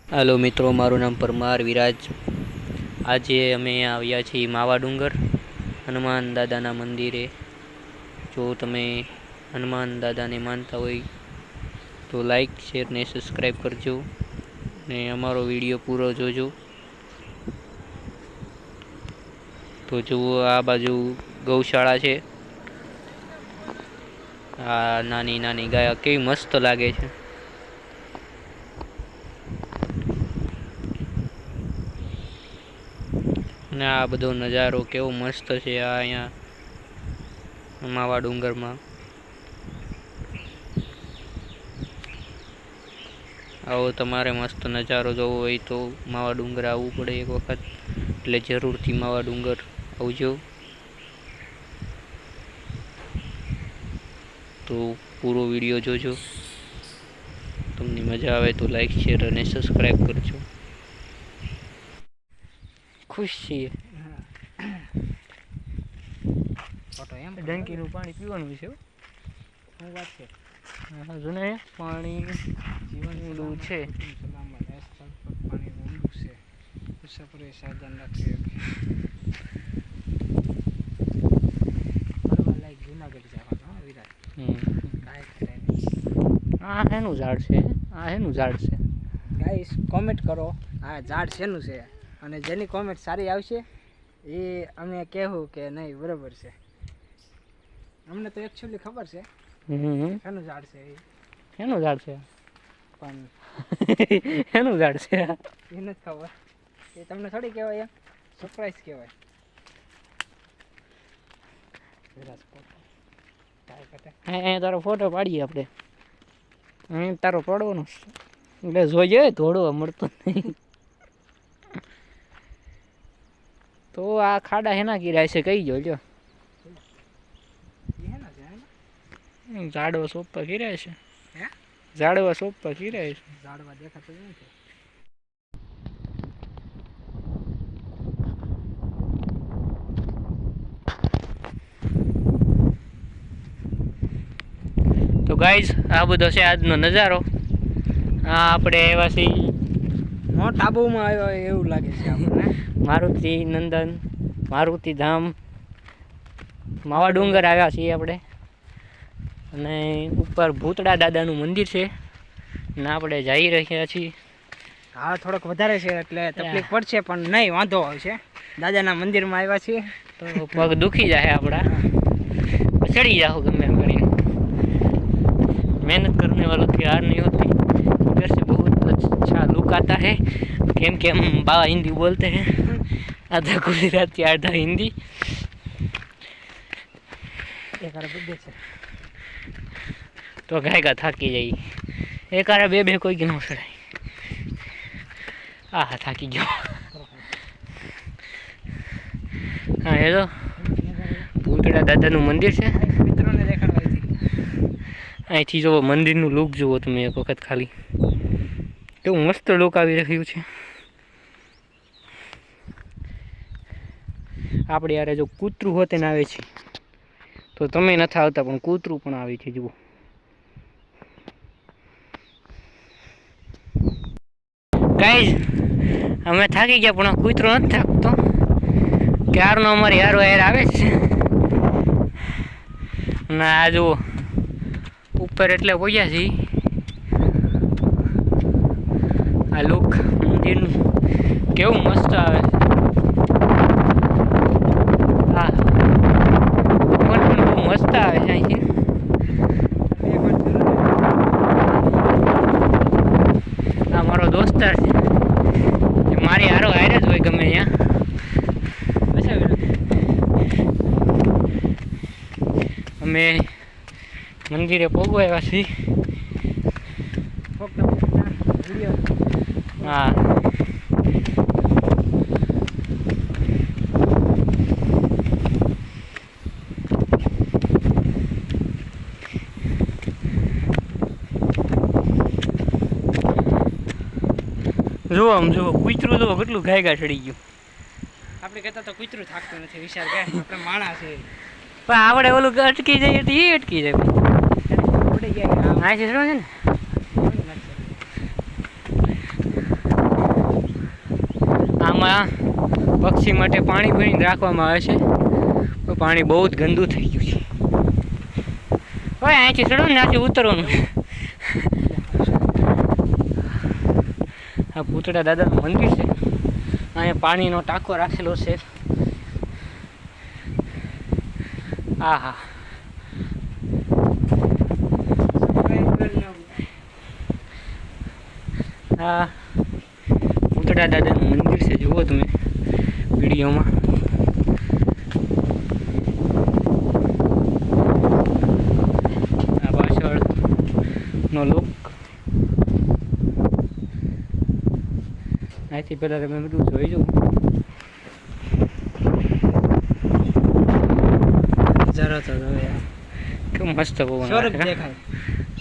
Hello मित्रों, मारू नाम परमार विराज। आज अमे आव्या छीए मावा डूंगर हनुमान दादा मंदिरे। जो तमे हनुमान दादा ने मानता होय तो लाइक शेर ने सब्सक्राइब करजो ने अमारो विडियो पूरो जोजो। तो जो आ बाजू गौशाला है, आ नानी नानी गाय केवी मस्त लागे छे। ने आ बधो नजारो केवो मस्त है अहींया मावा डूंगर में। आओ तमारे मस्त नजारो जोवो होय तो मावा डूंगर आववू पड़े एक वखत, એટલે જરૂરથી માવા ડુંગર આવજો। तो पूरो विडियो जोजो, तमने मजा आवे तो लाइक शेर और सब्सक्राइब करजो। खुश छीए। फोटो एम डंकीनु पाणी पीवानुं छे। શું વાત છે? હા જોને પાણી જીવન ઊંડું છે। સલામત આ સ્થળ પર પાણી ઊંડું છે। મુસાફરોએ સાવધાન રાખવું ફરવા લાયક જુનાગઢ જવાનું હા વિરાટ કાંઈ ખરે નહીં। આ હેનું ઝાડ છે? આ હેનું ઝાડ છે? ગાઈસ કોમેન્ટ કરો આ ઝાડ શેનું છે, અને જેની કોમેન્ટ સારી આવશે એ અમે કહેવું કે નહીં બરાબર છે। અમને તો એકચ્યુઅલી ખબર છે શેનું ઝાડ છે એ, હેનું ઝાડ છે પણ હેનું ઝાડ છે એ નથી ખબર। એ તમને થોડી કહેવાય, એમ સરપ્રાઈઝ કહેવાય। વિરાજ ફોટો કાંઈ કટે અહીંયા તારો ફોટો પાડીએ આપણે। અહીં તારો પડવાનો એટલે જોઈએ થોડું મળતો નહીં। તો આ ખાડા હેના કીરાય છે કઈ જો એ હેના છે હેના ઝાડવા સોપા કીરાય છે। હે ઝાડવા સોપા કીરાય છે। ઝાડવા દેખાતું જ નથી। તો ગાઈઝ આ બધો છે આજનો નજારો। આ આપણે આવ્યા છીએ મોટ આબુમાં આવ્યો એવું લાગે છે આપણને। મારુતિ નંદન, મારુતિ ધામ, માવા ડુંગર આવ્યા છીએ આપણે। અને ઉપર ભૂતળા દાદાનું મંદિર છે ને આપણે જઈ રહ્યા છીએ। હા થોડોક વધારે છે એટલે તકલીફ પડશે, પણ નહીં વાંધો આવશે। દાદાના મંદિરમાં આવ્યા છીએ તો પગ દુખી જાય આપણા, ચડી जाओ गमे एम કરીને। मेहनत करने वालों की हार नहीं होती। इधर से बहुत अच्छा लुक आता है, केम के हम बाबा हिंदी बोलते हैं, आधा गुजराती आधा हिंदी। એક આરે બુદ્ધે છે तो गायगा थाकी जाई एक आरे बे कोई की न सड़ाई। आ थाकी गयो। हाँ ये तो ભૂતળા દાદાનું મંદિર છે। મિત્રોને દેખાડવાથી અહીંથી જો મંદિરનું લુક જુઓ તમે એક વખત ખાલી, કેવું મસ્ત લુક આવી રહ્યું છે। આપણે યારે જો કૂતરું હોતે ને આવે છે તો તમે નથી આવતા, પણ કૂતરું પણ આવે છે જુઓ। ગાઈઝ અમે થાકી ગયા પણ કૂતરો નથી થાકતો, ક્યારનો અમારી હારો યાર આવે જ છે। અને આ જુઓ ઉપર એટલે પહોંચ્યા છીએ। આ લુક મંદિરનું કેવું મસ્ત આવે છે। હા પણ બહુ મસ્ત આવે છે અહીંથી। આ મારો દોસ્તાર છે, એ મારી હારો હારે જ હોય ગમે ત્યાં। અમે મંદિરે પહોંચવા આવ્યા છીએ। હા જુઓ આમ જુઓ કૂતરું જુઓ કેટલું ગાયગા ચડી ગયું। આપણે કહેતા તો કૂતરું થાકતું નથી વિચાર કે આપણે માણસ છે, પણ આપણે ઓલું અટકી જાય તો એ અટકી જાય। ઉડી ગયા આ છે ને આમાં પક્ષી માટે પાણી ભરીને રાખવામાં આવે છે, પણ પાણી બહુ જ ગંદુ થઈ ગયું છે. હવે અહીંથી ચડો ને ત્યાંથી ઉતરવાનું. આ પૂતળા દાદાનું મંદિર છે. અહીંયા પાણીનો ટાંકો રાખેલો છે. આહા, આ પૂતળા દાદાનું મંદિર છે, જુઓ તમે વિડીયોમાં. આ પાછળનો લુક. અહીંથી પહેલાં તમે બધું જોઈ જવું. જરા તો હવે કેવું મસ્ત પવન સ્વર્ગ આવે. દેખાય.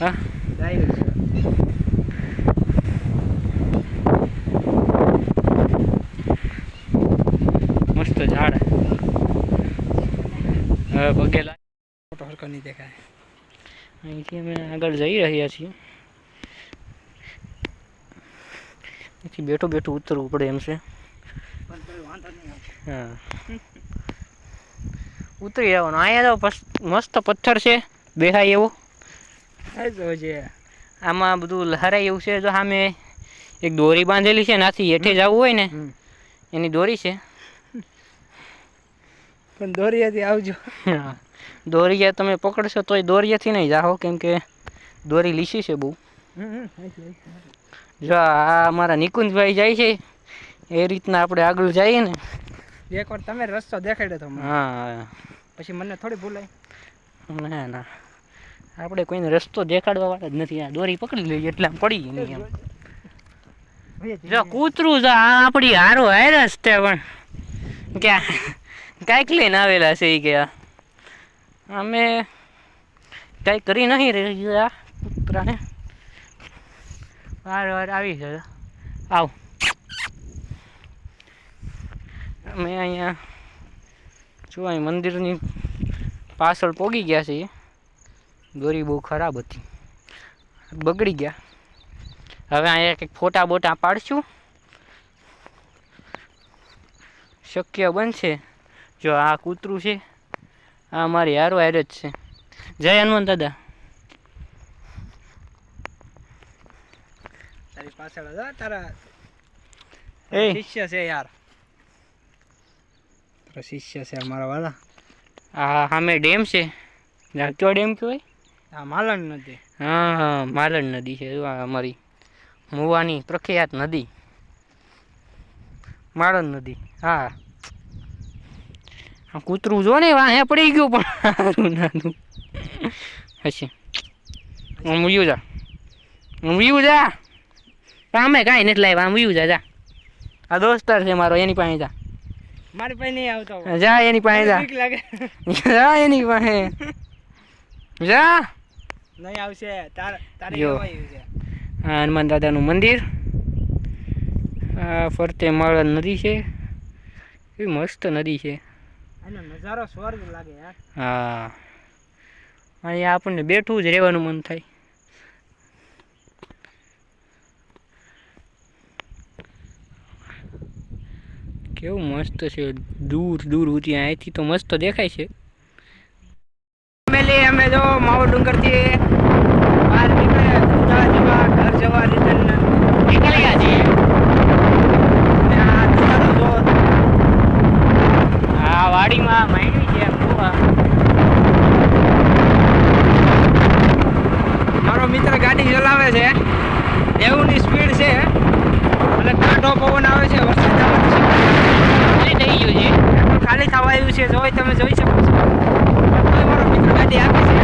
હા, ડાયરેક્ટ મસ્ત ઝાડ. હવે પગે ફોટો હરકો નહીં દેખાય. અહીંથી અમે આગળ જઈ રહ્યા છીએ. અહીંથી બેઠું બેઠું ઉતરવું પડે એમ છે. પણ કોઈ વાંધો નહીં આવે. હા, ઉતરી જવાનું. અહીંયા તો મસ્ત પથ્થર છે બેહાય એવો. છે આમાં બધું લહરાય એવું છે. જો સામે એક દોરી બાંધેલી છે, નાથી હેઠે જવું હોય ને એની દોરી છે. પણ દોરિયાથી આવજો. હા, દોરીયા તમે પકડશો તોય દોરીયાથી નહીં જાઓ, કેમ કે દોરી લીસી છે બહુ. જો આ અમારા નિકુંજભાઈ જાય છે એ રીતના આપણે આગળ જઈએ ને. એકવાર તમે રસ્તો દેખાડ્યો તો મને. હા, પછી મને થોડી ભૂલાય. ના ના, આપણે કોઈને રસ્તો દેખાડવા વાળા જ નથી. આ દોરી પકડી લઈએ એટલે આમ પડી નહીં એમ. જો કૂતરું જો આ આપણી હારો હાર રસ્તે પણ ક્યાં કાંઈક લઈને આવેલા છે એ કે અમે કાંઈ કરી નહીં રહી. આ કૂતરાને વાર વાર આવી છે. આવ, અમે અહીંયા જો અહીં મંદિરની પાછળ પોગી ગયા છીએ. દોરી બહુ ખરાબ હતી, બગડી ગયા. હવે અહીંયા કંઈક ફોટા બોટા પાડશું, શક્ય બનશે. જો આ કૂતરું છે, આ મારી હારો હાર જ છે. જય હનુમાન દાદા. તારી પાછળ હતા તારા એ શિષ્ય છે યાર. તારા શિષ્ય છે અમારા વાલા. આ સામે ડેમ છે, કયો ડેમ કહેવાય? આ માલણ નદી. હા હા, માલણ નદી છે. આ અમારી મુવાની પ્રખ્યાત નદી માલણ નદી. હા, આ કૂતરું જો ને વાહે પડી ગયું, પણ સારું નાનું હશે. હું મૂયું જા, હું મૂયું જા. આમે કાંઈ નથી લાવ્યા. આમ મૂયું જા. આ દોસ્તાર છે મારો, એની પાસે જા. મારી પાસે નહીં આવતો. જા એની પાસે જા. બીક લાગે. જા એની પાસે જા. નહીં આવશે. તારી જો. હવાઈ છે. આ હનુમાન દાદાનું મંદિર. આ ફરતે માળણ નદી છે. એ મસ્ત નદી છે. એનો નજારો સ્વર્ગ લાગે યાર. હા, અહીંયા આપણને બેઠું જ રહેવાનું મન થાય. કેવું મસ્ત છે. દૂર દૂર સુધી અહીંથી તો મસ્ત દેખાય છે. ફેમિલી અમે જો માવો ડુંગર થી બહાર નીકળે ઘર જવા રિટર્ન નીકળી ગયા છીએ. આ વાડીમાં માંડવી છે. મારો મિત્ર ગાડી ચલાવે છે, 90ની સ્પીડ છે, અને ઠંડો પવન આવે છે. વરસાદ ખાલી થઈ ગયું છે. ખાલી થવા આવ્યું છે. જોઈ તમે જોઈ શકો છો. મારો મિત્ર ગાડી આપે છે.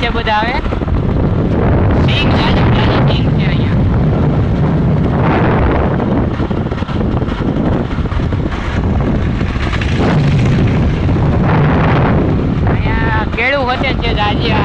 છે બધા હવે સિંગ જાજી સિંગ છે અહીંયા કેળું હોતે છે જાજી